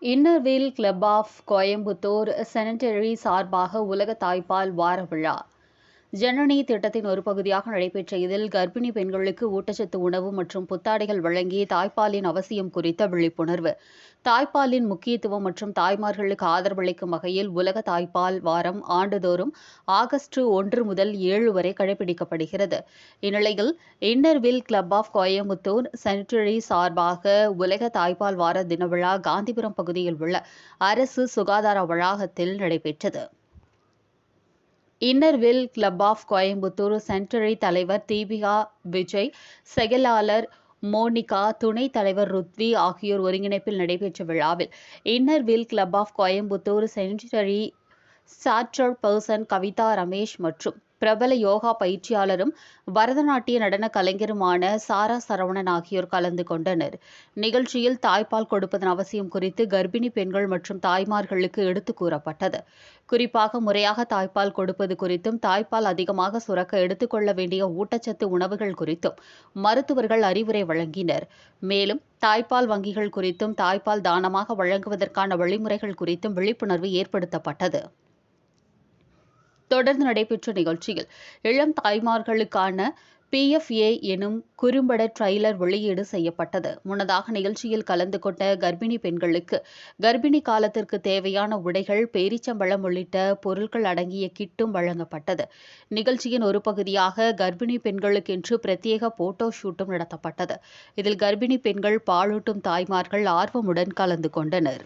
Inner Wheel club of Coimbatore செனட்டரி சார்பாக உலக தாய்ப்பால் வார விழா ஜனனி திட்டத்தின் ஒரு பகுதியாக நடைபெற்ற இதில் கர்ப்பிணி பெண்களுக்கு ஊட்டச்சத்து உணவு மற்றும் புத்தாடைகள் வழங்கி தாய்ப்பாலின் அவசியம் குறித்த விழிப்புணர்வு, தாய்ப்பாலின் முக்கியத்துவம் மற்றும் தாய்மார்களுக்கு ஆதரவளிக்கும் வகையில் உலக தாய்ப்பால் வாரம் ஆண்டுதோறும் ஆகஸ்ட் 1 முதல் 7 வரை கடைபிடிக்கப்படுகிறது. இந்நிலையில் இன்னர்வீல் கிளப் ஆஃப் கோயம்புத்தூர் செனட்டரி சார்பாக உலக தாய்ப்பால் வார தின விழா காந்திபுரம் பகுதியில் உள்ள அரசு சுகாதார வளாகத்தில் நடைபெற்றது. இன்னர்வீல் கிளப் ஆஃப் கோயம்புத்தூர் செனட்டரி தலைவர் தீபிகா விஜய், செயலாளர் மோனிகா, துணைத் தலைவர் ருத்வி ஆகியோர் ஒருங்கிணைப்பில் நடைபெற்ற விழாவில் Inner Wheel club of Coimbatore centenary charter person Kavitha Ramesh மற்றும் பிரபல யோகா பயிற்சியாளரும் பரதநாட்டிய நடன கலைஞருமான சாரா சரவணன் ஆகியோர் கலந்து கொண்டனர். நிகழ்ச்சியில் தாய்ப்பால் கொடுப்பதன் அவசியம் குறித்து கர்ப்பிணி பெண்கள் மற்றும் தாய்மார்களுக்கு எடுத்துக் கூறப்பட்டது. குறிப்பாக முறையாக தாய்ப்பால் கொடுப்பது குறித்தும், தாய்ப்பால் அதிகமாக சுரக்க எடுத்துக்கொள்ள வேண்டிய ஊட்டச்சத்து உணவுகள் குறித்தும் மருத்துவர்கள் அறிவுரை வழங்கினர். மேலும் தாய்ப்பால் வங்கிகள் குறித்தும், தாய்ப்பால் தானமாக வழங்குவதற்கான வழிமுறைகள் குறித்தும் விழிப்புணர்வு ஏற்படுத்தப்பட்டது. தொடர்ந்து நடைபெற்ற நிகழ்ச்சியில் இளம் தாய்மார்களுக்கான PFA எனும் குறும்பட ட்ரெய்லர் வெளியீடு செய்யப்பட்டது. முன்னதாக நிகழ்ச்சியில் கலந்து கொண்ட கர்ப்பிணி பெண்களுக்கு கர்ப்பிணி காலத்திற்கு தேவையான உடைகள், பேரிச்சம்பழம் உள்ளிட்ட பொருட்கள் அடங்கிய கிட்டும் வழங்கப்பட்டது. நிகழ்ச்சியின் ஒரு பகுதியாக கர்ப்பிணி பெண்களுக்கென்று பிரத்யேக போட்டோ ஷூட்டும் நடத்தப்பட்டது. இதில் கர்ப்பிணி பெண்கள், பாலூட்டும் தாய்மார்கள் ஆர்வமுடன் கலந்து கொண்டனர்.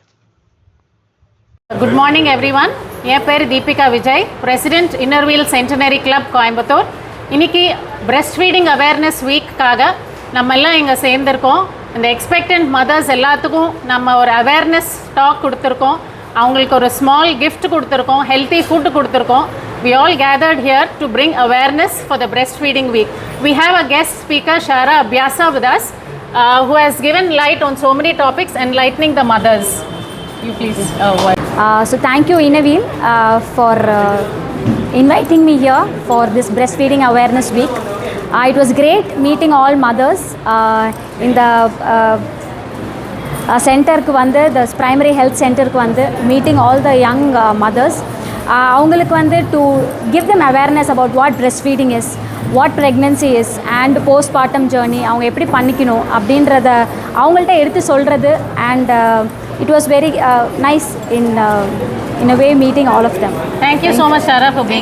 Good morning everyone. என் பேர் Deepika Vijay, president Inner Wheel centenary club Coimbatore. இன்னைக்கு பிரெஸ்ட் ஃபீடிங் அவேர்னஸ் வீக்காக நம்ம எல்லாம் இங்கே சேர்ந்துருக்கோம். இந்த எக்ஸ்பெக்டன்ட் மதர்ஸ் எல்லாத்துக்கும் நம்ம ஒரு அவேர்னஸ் டாக் கொடுத்துருக்கோம். அவங்களுக்கு ஒரு ஸ்மால் கிஃப்ட் கொடுத்துருக்கோம், ஹெல்த்தி ஃபுட் கொடுத்துருக்கோம். We all gathered here to bring awareness for the breastfeeding week. We have a guest speaker, Shara Abhyasa, with us, who has given light on so many topics, enlightening the mothers. You please. So thank you Innarweel for inviting me here for this breastfeeding awareness week. It was great meeting all mothers in the centerku vandu, the primary health centerku vandu, meeting all the young mothers. அவங்களுக்கு வந்து to give them awareness about what breastfeeding is, what pregnancy is and postpartum journey அவங்க எப்படி பண்ணிக்கணும் அப்படின்றத அவங்கள்ட்ட எடுத்து சொல்கிறது. And it was very nice in a way meeting all of them. Thank you so much, Shara, for being